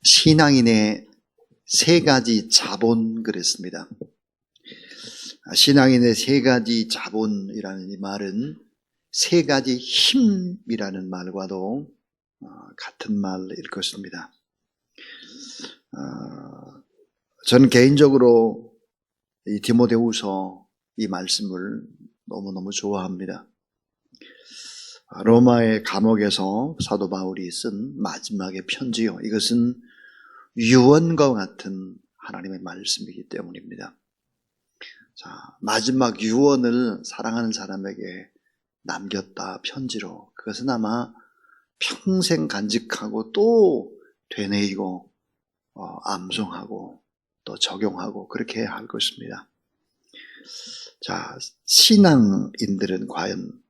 신앙인의 세 가지 자본 그랬습니다. 신앙인의 세 가지 자본이라는 이 말은 세 가지 힘이라는 말과도 같은 말일 것입니다. 저는 개인적으로 이 디모데후서 이 말씀을 너무너무 좋아합니다. 로마의 감옥에서 사도 바울이 쓴 마지막의 편지요. 이것은 유언과 같은 하나님의 말씀이기 때문입니다. 자, 마지막 유언을 사랑하는 사람에게 남겼다 편지로. 그것은 아마 평생 간직하고 또 되뇌이고 암송하고 또 적용하고 그렇게 할 것입니다. 자, 신앙인들은 과연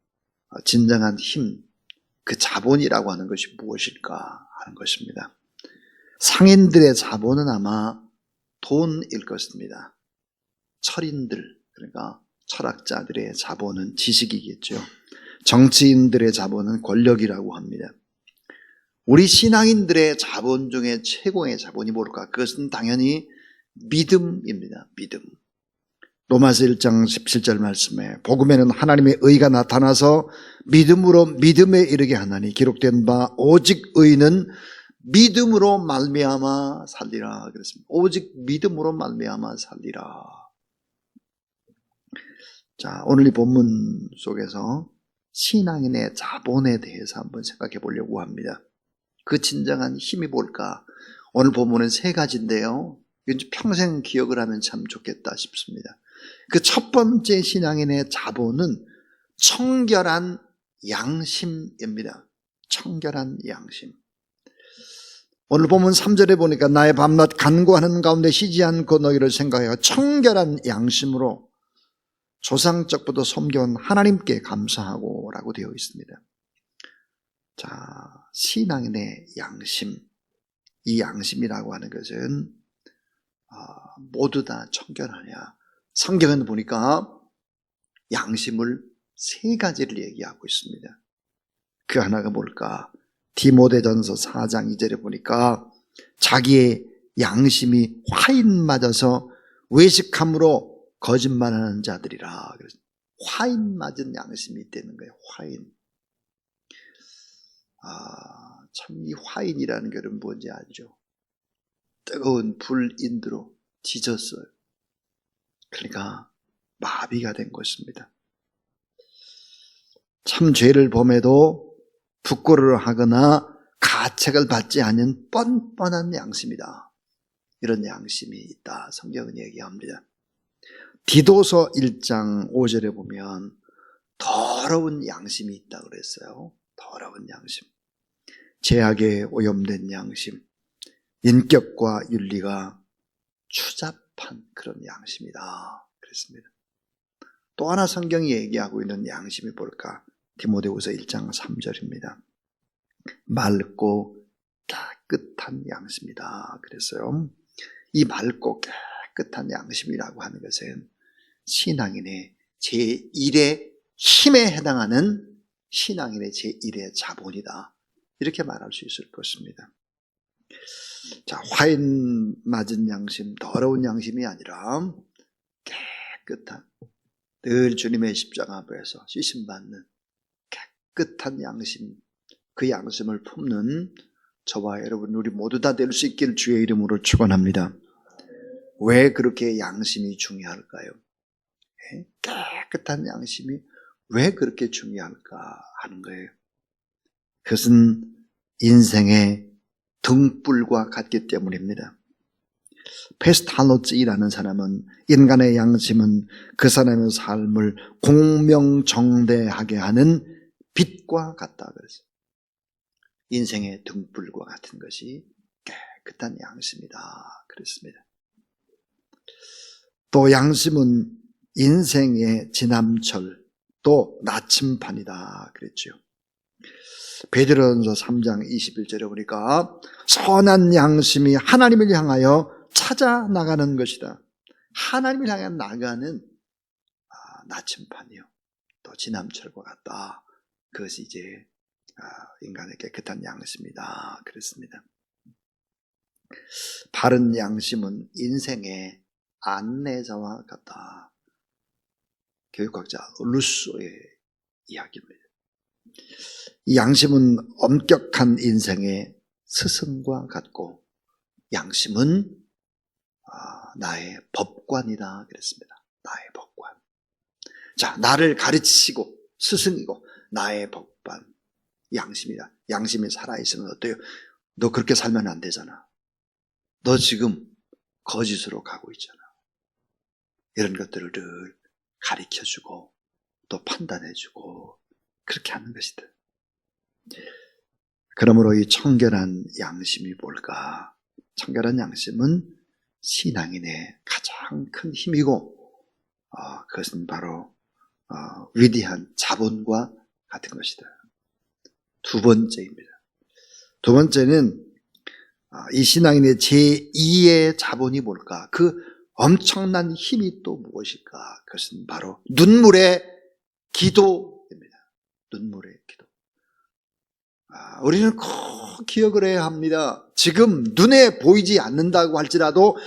진정한 힘, 그 자본이라고 하는 것이 무엇일까 하는 것입니다. 상인들의 자본은 아마 돈일 것입니다. 철인들, 그러니까 철학자들의 자본은 지식이겠죠. 정치인들의 자본은 권력이라고 합니다. 우리 신앙인들의 자본 중에 최고의 자본이 뭘까? 그것은 당연히 믿음입니다. 믿음. 로마서 1장 17절 말씀에 복음에는 하나님의 의가 나타나서 믿음으로 믿음에 이르게 하나니 기록된 바 오직 의는 믿음으로 말미암아 살리라 그랬습니다. 오직 믿음으로 말미암아 살리라. 자, 오늘 이 본문 속에서 신앙인의 자본에 대해서 한번 생각해 보려고 합니다. 그 진정한 힘이 뭘까? 오늘 본문은 세 가지인데요. 이건 평생 기억을 하면 참 좋겠다 싶습니다. 그 첫 번째 신앙인의 자본은 청결한 양심입니다. 청결한 양심. 오늘 보면 3절에 보니까 나의 밤낮 간구하는 가운데 쉬지 않고 너희를 생각하여 청결한 양심으로 조상적부터 섬겨온 하나님께 감사하고 라고 되어 있습니다. 자, 신앙인의 양심. 이 양심이라고 하는 것은 모두 다 청결하냐. 성경은 보니까 양심을 세 가지를 얘기하고 있습니다. 그 하나가 뭘까? 디모데전서 4장 2절에 보니까 자기의 양심이 화인 맞아서 외식함으로 거짓말하는 자들이라. 그래서 화인 맞은 양심이 있다는 거예요. 화인. 참 이 화인이라는 게 뭔지 알죠? 뜨거운 불인두로 지졌어요. 그러니까 마비가 된 것입니다. 참 죄를 범해도 부끄러워 하거나 가책을 받지 않은 뻔뻔한 양심이다. 이런 양심이 있다. 성경은 얘기합니다. 디도서 1장 5절에 보면 더러운 양심이 있다 그랬어요. 더러운 양심. 죄악에 오염된 양심. 인격과 윤리가 추잡한 그런 양심이다. 그랬습니다. 또 하나 성경이 얘기하고 있는 양심이 뭘까? 디모데후서 1장 3절입니다. 맑고 깨끗한 양심이다. 그랬어요. 이 맑고 깨끗한 양심이라고 하는 것은 신앙인의 제1의 힘에 해당하는 신앙인의 제1의 자본이다. 이렇게 말할 수 있을 것입니다. 자, 화인 맞은 양심, 더러운 양심이 아니라 깨끗한, 늘 주님의 십자가 앞에서 씻음받는 깨끗한 양심, 그 양심을 품는 저와 여러분 우리 모두 다 될 수 있길 주의 이름으로 축원합니다. 왜 그렇게 양심이 중요할까요? 깨끗한 양심이 왜 그렇게 중요할까 하는 거예요. 그것은 인생의 등불과 같기 때문입니다. 페스탈로츠라는 사람은 인간의 양심은 그 사람의 삶을 공명정대하게 하는 빛과 같다 그랬어요. 인생의 등불과 같은 것이 깨끗한 양심이다 그랬습니다. 또 양심은 인생의 지남철 또 나침판이다 그랬죠. 베드로전서 3장 21절에 보니까 선한 양심이 하나님을 향하여 찾아 나가는 것이다. 하나님을 향해 나가는 나침판이요. 또 지남철과 같다. 그것이 이제 인간의 깨끗한 양심이다. 그랬습니다. 바른 양심은 인생의 안내자와 같다. 교육학자 루소의 이야기입니다. 이 양심은 엄격한 인생의 스승과 같고 양심은 나의 법관이다 그랬습니다. 나의 법관. 자, 나를 가르치시고 스승이고 나의 법관 양심이다. 양심이 살아있으면 어때요? 너 그렇게 살면 안 되잖아. 너 지금 거짓으로 가고 있잖아. 이런 것들을 늘 가르쳐주고 또 판단해주고 그렇게 하는 것이다. 그러므로 이 청결한 양심이 뭘까? 청결한 양심은 신앙인의 가장 큰 힘이고 그것은 바로 위대한 자본과 같은 것이다. 두 번째입니다. 두 번째는 이 신앙인의 제2의 자본이 뭘까? 그 엄청난 힘이 또 무엇일까? 그것은 바로 눈물의 기도입니다. 눈물의 기도. 우리는 꼭 기억을 해야 합니다. 지금 눈에 보이지 않는다고 할지라도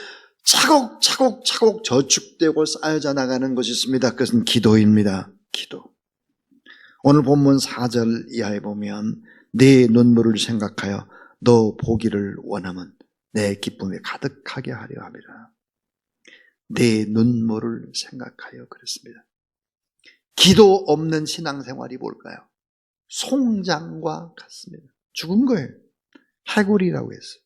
차곡차곡 저축되고 쌓여져 나가는 것이 있습니다. 그것은 기도입니다. 기도. 오늘 본문 4절 이하에 보면 내 눈물을 생각하여 너 보기를 원하면 내 기쁨에 가득하게 하려 함이라. 내 눈물을 생각하여 그랬습니다. 기도 없는 신앙생활이 뭘까요? 송장과 같습니다. 죽은 거예요. 해골이라고 했어요.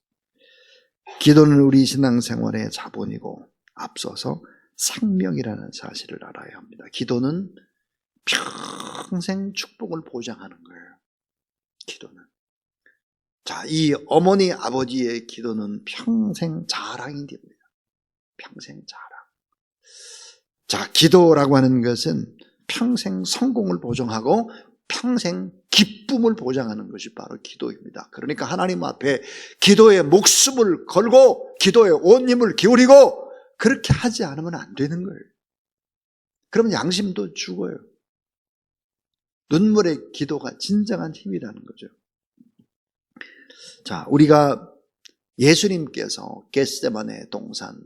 기도는 우리 신앙생활의 자본이고 앞서서 생명이라는 사실을 알아야 합니다. 기도는 평생 축복을 보장하는 거예요. 기도는. 자, 이 어머니 아버지의 기도는 평생 자랑이 됩니다. 평생 자랑. 자, 기도라고 하는 것은 평생 성공을 보장하고 평생 기쁨을 보장하는 것이 바로 기도입니다. 그러니까 하나님 앞에 기도에 목숨을 걸고 기도에 온 힘을 기울이고 그렇게 하지 않으면 안 되는 거예요. 그러면 양심도 죽어요. 눈물의 기도가 진정한 힘이라는 거죠. 자, 우리가 예수님께서 겟세마네 동산에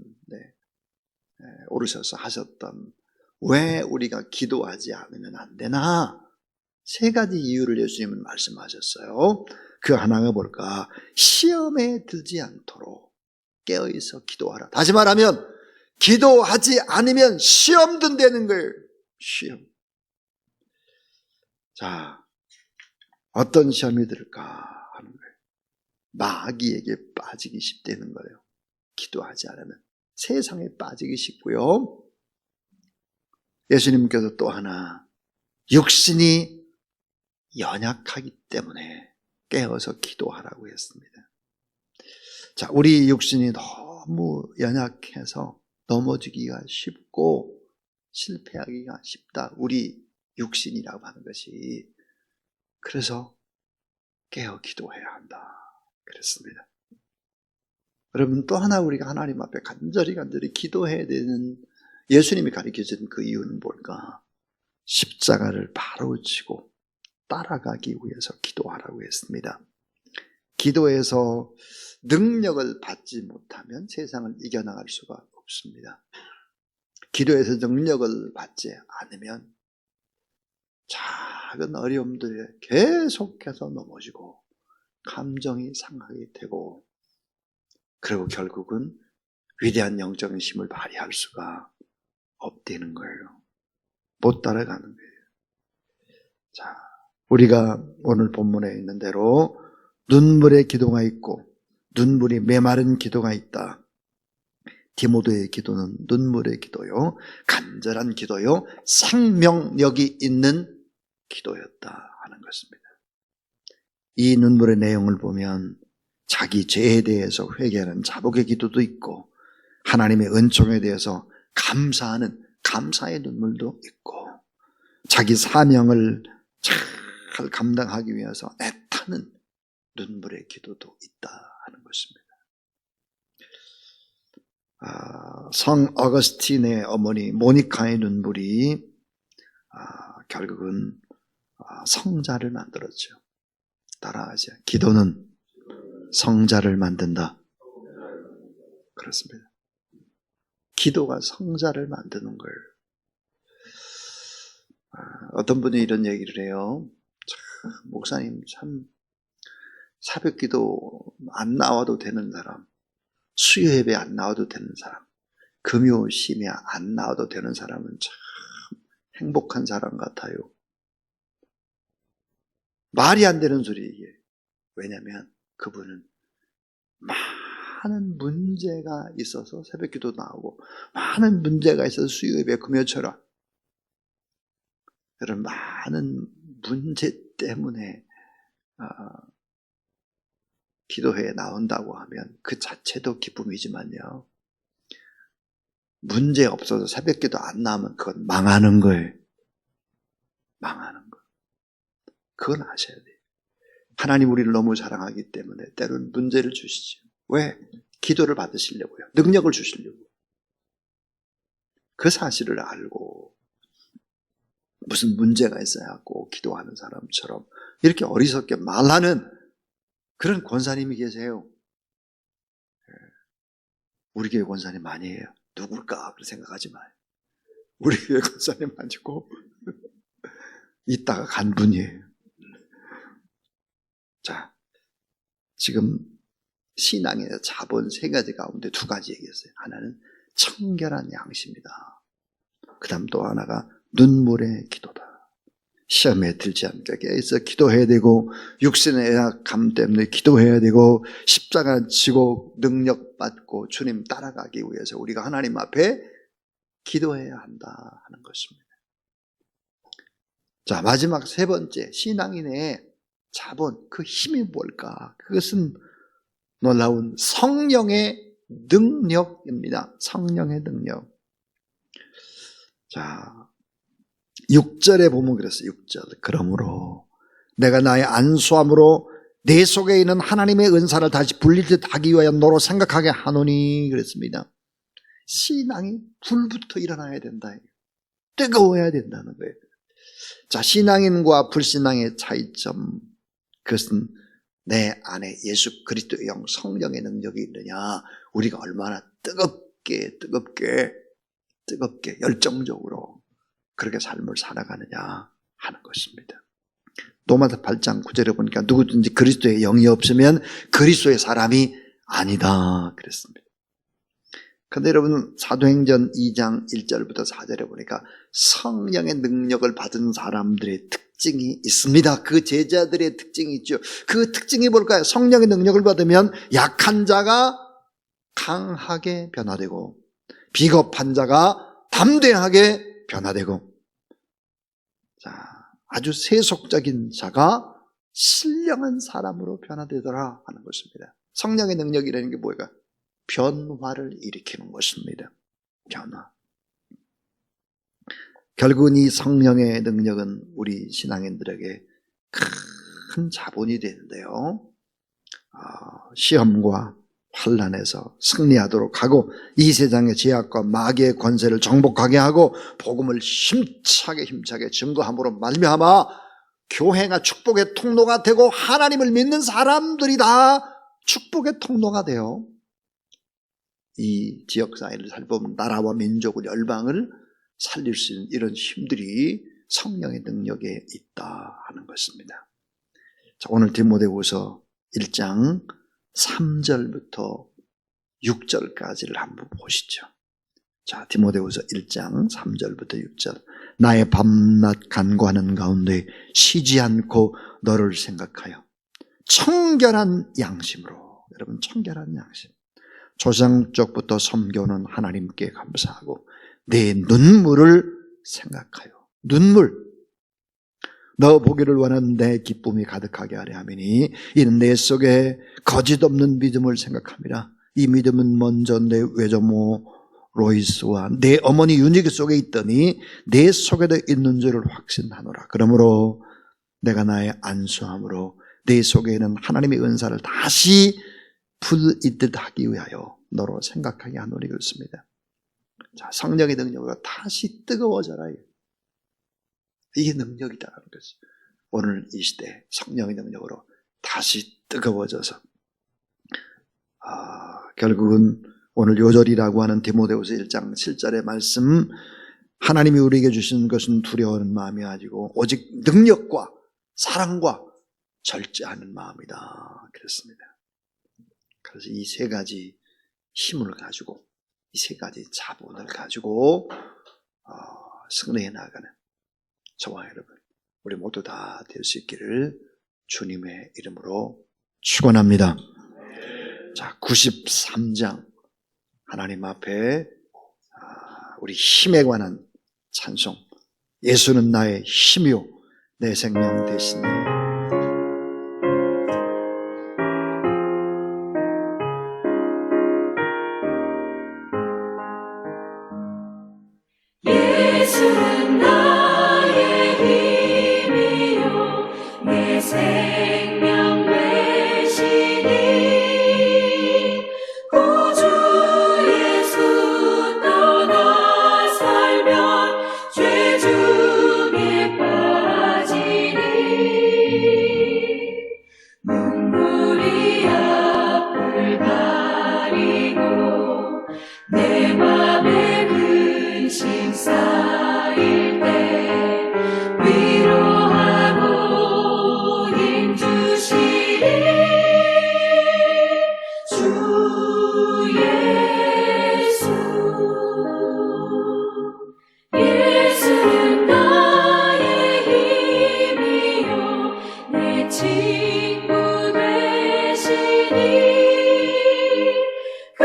오르셔서 하셨던 왜 우리가 기도하지 않으면 안 되나? 세 가지 이유를 예수님은 말씀하셨어요. 그 하나가 뭘까? 시험에 들지 않도록 깨어있어 기도하라. 다시 말하면 기도하지 않으면 시험 든다는 거예요. 시험. 자, 어떤 시험이 들까 하는 거예요. 마귀에게 빠지기 쉽다는 거예요. 기도하지 않으면 세상에 빠지기 쉽고요. 예수님께서 또 하나 육신이 연약하기 때문에 깨어서 기도하라고 했습니다. 자, 우리 육신이 너무 연약해서 넘어지기가 쉽고 실패하기가 쉽다. 우리 육신이라고 하는 것이. 그래서 깨어 기도해야 한다. 그랬습니다. 여러분, 또 하나 우리가 하나님 앞에 간절히 기도해야 되는 예수님이 가르쳐준 그 이유는 뭘까? 십자가를 바로 지고 따라가기 위해서 기도하라고 했습니다. 기도에서 능력을 받지 못하면 세상을 이겨나갈 수가 없습니다. 기도에서 능력을 받지 않으면 작은 어려움들에 계속해서 넘어지고 감정이 상하게 되고 그리고 결국은 위대한 영적인 힘을 발휘할 수가 없다는 거예요. 못 따라가는 거예요. 자, 우리가 오늘 본문에 있는 대로 눈물의 기도가 있고 눈물이 메마른 기도가 있다. 디모데의 기도는 눈물의 기도요, 간절한 기도요, 생명력이 있는 기도였다 하는 것입니다. 이 눈물의 내용을 보면 자기 죄에 대해서 회개하는 자복의 기도도 있고 하나님의 은총에 대해서 감사하는 감사의 눈물도 있고 자기 사명을 잘 감당하기 위해서 애타는 눈물의 기도도 있다 하는 것입니다. 성 어거스틴의 어머니 모니카의 눈물이 결국은 성자를 만들었죠. 따라하죠. 기도는 성자를 만든다. 그렇습니다. 기도가 성자를 만드는 거예요. 어떤 분이 이런 얘기를 해요. 참, 목사님 참 새벽 기도 안 나와도 되는 사람, 수요 예배 안 나와도 되는 사람, 금요 심야 안 나와도 되는 사람은 참 행복한 사람 같아요. 말이 안 되는 소리 이게. 왜냐하면 그분은 많은 문제가 있어서 새벽 기도 나오고, 많은 문제가 있어서 수요 예배 금요처럼 이런 많은 문제 때문에 기도회에 나온다고 하면 그 자체도 기쁨이지만요, 문제 없어서 새벽 기도 안 나오면 그건 망하는 거예요. 망하는 거. 그건 아셔야 돼요. 하나님 우리를 너무 사랑하기 때문에 때로는 문제를 주시죠. 왜? 기도를 받으시려고요. 능력을 주시려고. 그 사실을 알고 무슨 문제가 있어야 꼭 기도하는 사람처럼 이렇게 어리석게 말하는 그런 권사님이 계세요. 우리 교회 권사님 아니에요. 누굴까? 그렇게 생각하지 마요. 우리 교회 권사님 아니고 이따가 간 분이에요. 자, 지금 신앙의 자본 세 가지 가운데 두 가지 얘기했어요. 하나는 청결한 양심이다. 그 다음 또 하나가 눈물의 기도다. 시험에 들지 않게 깨서 기도해야 되고, 육신의 약함 때문에 기도해야 되고, 십자가 지고 능력 받고 주님 따라가기 위해서 우리가 하나님 앞에 기도해야 한다 하는 것입니다. 자, 마지막 세 번째, 신앙인의 자본, 그 힘이 뭘까? 그것은 놀라운 성령의 능력입니다. 성령의 능력. 자, 6절에 보면 그랬어요. 6절. 그러므로 내가 나의 안수함으로 내 속에 있는 하나님의 은사를 다시 불릴 듯 하기 위하여 너로 생각하게 하노니 그랬습니다. 신앙이 불부터 일어나야 된다. 뜨거워야 된다는 거예요. 자, 신앙인과 불신앙의 차이점, 그것은 내 안에 예수 그리스도의 영 성령의 능력이 있느냐, 우리가 얼마나 뜨겁게 열정적으로 그렇게 삶을 살아가느냐 하는 것입니다. 로마서 8장 9절에 보니까 누구든지 그리스도의 영이 없으면 그리스도의 사람이 아니다 그랬습니다. 그런데 여러분, 사도행전 2장 1절부터 4절에 보니까 성령의 능력을 받은 사람들의 특징이 있습니다. 그 제자들의 특징이 있죠. 그 특징이 뭘까요? 성령의 능력을 받으면 약한 자가 강하게 변화되고, 비겁한 자가 담대하게 변화되고, 자, 아주 세속적인 자가 신령한 사람으로 변화되더라 하는 것입니다. 성령의 능력이라는 게 뭐예요? 변화를 일으키는 것입니다. 변화. 결국은 이 성령의 능력은 우리 신앙인들에게 큰 자본이 되는데요, 시험과 환난에서 승리하도록 하고, 이 세상의 죄악과 마귀의 권세를 정복하게 하고, 복음을 힘차게 증거함으로 말미암아 교회가 축복의 통로가 되고, 하나님을 믿는 사람들이 다 축복의 통로가 되어 이 지역사회를 살펴보면 나라와 민족을, 열방을 살릴 수 있는 이런 힘들이 성령의 능력에 있다 하는 것입니다. 자, 오늘 디모데후서 1장 3절부터 6절까지를 한번 보시죠. 자, 디모데후서 1장 3절부터 6절. 나의 밤낮 간구하는 가운데 쉬지 않고 너를 생각하여 청결한 양심으로, 여러분 청결한 양심, 조상적부터 섬겨오는 하나님께 감사하고 내 눈물을 생각하여, 눈물, 너 보기를 원하는 내 기쁨이 가득하게 하려 함이니 이는 내 속에 거짓 없는 믿음을 생각합니다. 이 믿음은 먼저 내 외조모 로이스와 내 어머니 유니기 속에 있더니 내 속에도 있는 줄을 확신하노라. 그러므로 내가 나의 안수함으로 내 속에 있는 하나님의 은사를 다시 불있듯 하기 위하여 너로 생각하게 하노니 그렇습니다. 자, 성령의 능력으로 다시 뜨거워져라. 이게 능력이다라는 거죠. 오늘 이 시대 성령의 능력으로 다시 뜨거워져서 결국은 오늘 요절이라고 하는 디모데후서 1장 7절의 말씀, 하나님이 우리에게 주신 것은 두려워하는 마음이 아니고 오직 능력과 사랑과 절제하는 마음이다 그랬습니다. 그래서 이 세 가지 힘을 가지고, 이 세 가지 자본을 가지고 승리해 나가는 저와 여러분, 우리 모두 다 될 수 있기를 주님의 이름으로 축원합니다. 자, 93장 하나님 앞에 우리 힘에 관한 찬송, 예수는 나의 힘이요 내 생명 되시니. 예수는 나의 힘이요 내 생명 되시니 구주 예수 떠나 살면 죄 중에 빠지리 눈물이 앞을 가리고 내 맘에 근심 쌓일 때 위로하고 힘 주시리 주 예수. 예수는 나의 힘이요 내 친구 되시니 그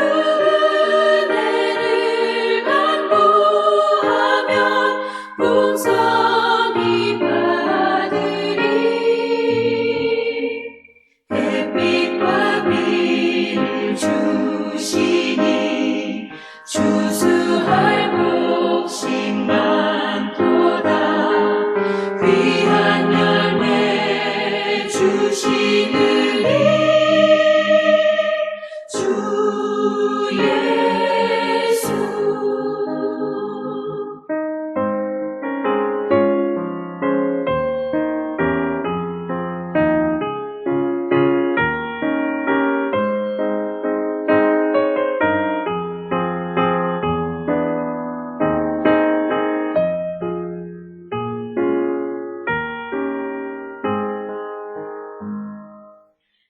은혜를 간구하면 풍성히 받으리 햇빛과 비를 주시니 추수할 곡식 많도다 귀한 열매 주시느니 주 예수.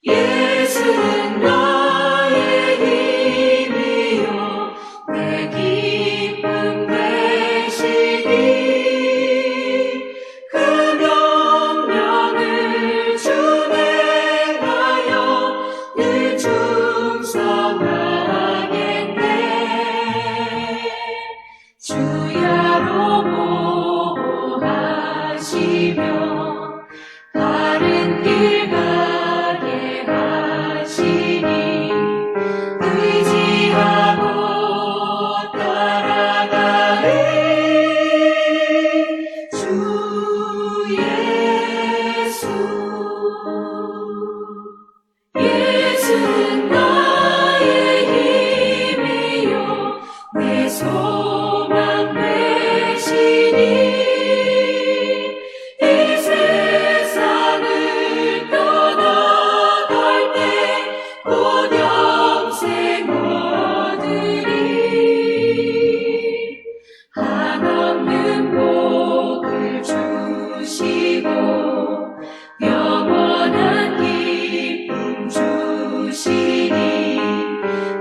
예수는 나의 힘이요 내 기쁨 되시니 그 명령을 준행하여 늘 충성하겠네 주야로 보호하시며 바른 길 가게 하시니 의지하고 따라가리 주 예수. 예수는 나의 힘이요 내 소망 되시니 이 세상을 떠나갈 때 곧 영생 얻으리 한없는 복을 주시고 영원한 기쁨 주시니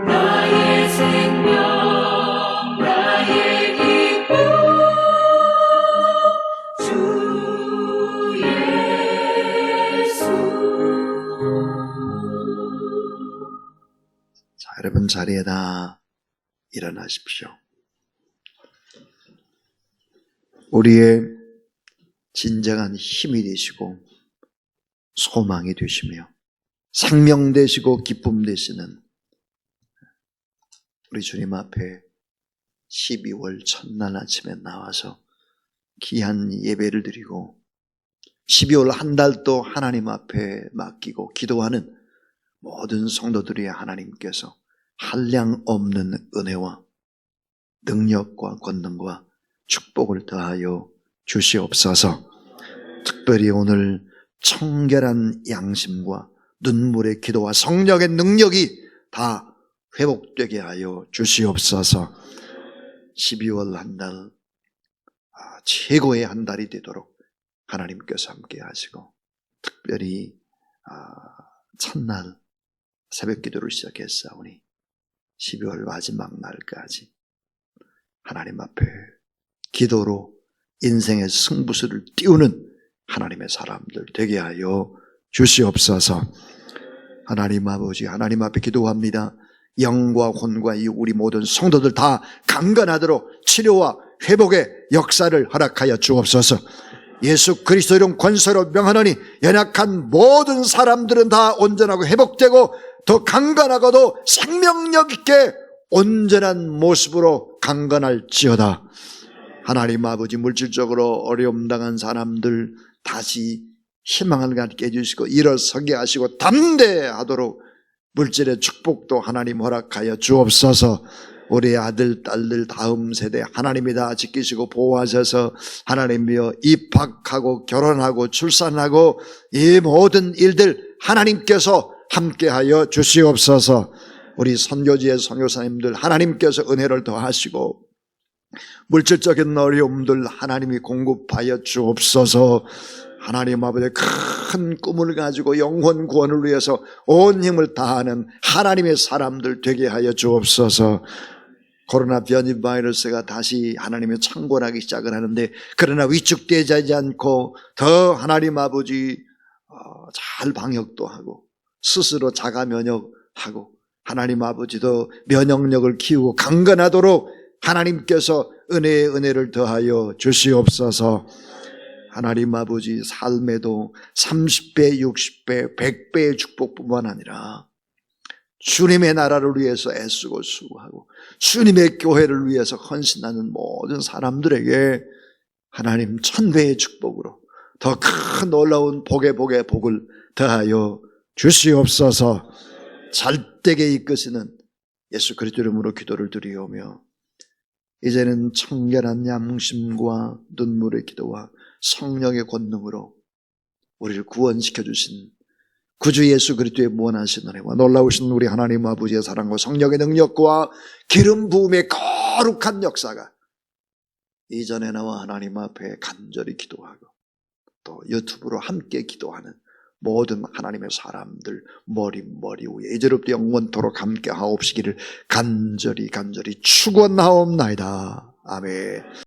나의 생명 나의 기쁨 주 예수. 자, 여러분 자리에다 일어나십시오. 우리의 진정한 힘이 되시고 소망이 되시며 생명 되시고 기쁨 되시는 우리 주님 앞에 12월 첫날 아침에 나와서 귀한 예배를 드리고 12월 한 달도 하나님 앞에 맡기고 기도하는 모든 성도들이 하나님께서 한량 없는 은혜와 능력과 권능과 축복을 더하여 주시옵소서. 특별히 오늘 청결한 양심과 눈물의 기도와 성령의 능력이 다 회복되게 하여 주시옵소서. 12월 한 달, 최고의 한 달이 되도록 하나님께서 함께 하시고, 특별히 첫날 새벽 기도를 시작했사오니 12월 마지막 날까지 하나님 앞에 기도로 인생의 승부수를 띄우는 하나님의 사람들 되게 하여 주시옵소서. 하나님 아버지, 하나님 앞에 기도합니다. 영과 혼과 이 우리 모든 성도들 다 강건하도록 치료와 회복의 역사를 허락하여 주옵소서. 예수 그리스도 이름 권세로 명하노니 연약한 모든 사람들은 다 온전하고 회복되고 더 강건하고도 생명력 있게 온전한 모습으로 강건할지어다. 하나님 아버지, 물질적으로 어려움 당한 사람들 다시 희망을 갖게 해주시고 일어서게 하시고 담대하도록 물질의 축복도 하나님 허락하여 주옵소서. 우리 아들, 딸들 다음 세대 하나님이 다 지키시고 보호하셔서 하나님이여 입학하고 결혼하고 출산하고 이 모든 일들 하나님께서 함께하여 주시옵소서. 우리 선교지의 선교사님들 하나님께서 은혜를 더하시고 물질적인 어려움들 하나님이 공급하여 주옵소서. 하나님 아버지, 큰 꿈을 가지고 영혼 구원을 위해서 온 힘을 다하는 하나님의 사람들 되게 하여 주옵소서. 코로나 변이 바이러스가 다시 하나님의 창궐하기 시작을 하는데, 그러나 위축되지 않고 더 하나님 아버지 잘 방역도 하고 스스로 자가 면역하고 하나님 아버지도 면역력을 키우고 강건하도록 하나님께서 은혜의 은혜를 더하여 주시옵소서. 하나님 아버지, 삶에도 30배, 60배, 100배의 축복뿐만 아니라 주님의 나라를 위해서 애쓰고 수고하고 주님의 교회를 위해서 헌신하는 모든 사람들에게 하나님 1000배의 축복으로 더 큰 놀라운 복의 복을 더하여 주시옵소서. 잘되게 이끄시는 예수 그리스도 이름으로 기도를 드리오며, 이제는 청결한 양심과 눈물의 기도와 성령의 권능으로 우리를 구원시켜 주신 구주 예수 그리스도의 무한하신 은혜와 놀라우신 우리 하나님 아버지의 사랑과 성령의 능력과 기름 부음의 거룩한 역사가 이전에 나와 하나님 앞에 간절히 기도하고 또 유튜브로 함께 기도하는 모든 하나님의 사람들 머리 위에 이제로부터 영원토록 함께 하옵시기를 간절히 축원하옵나이다. 아멘.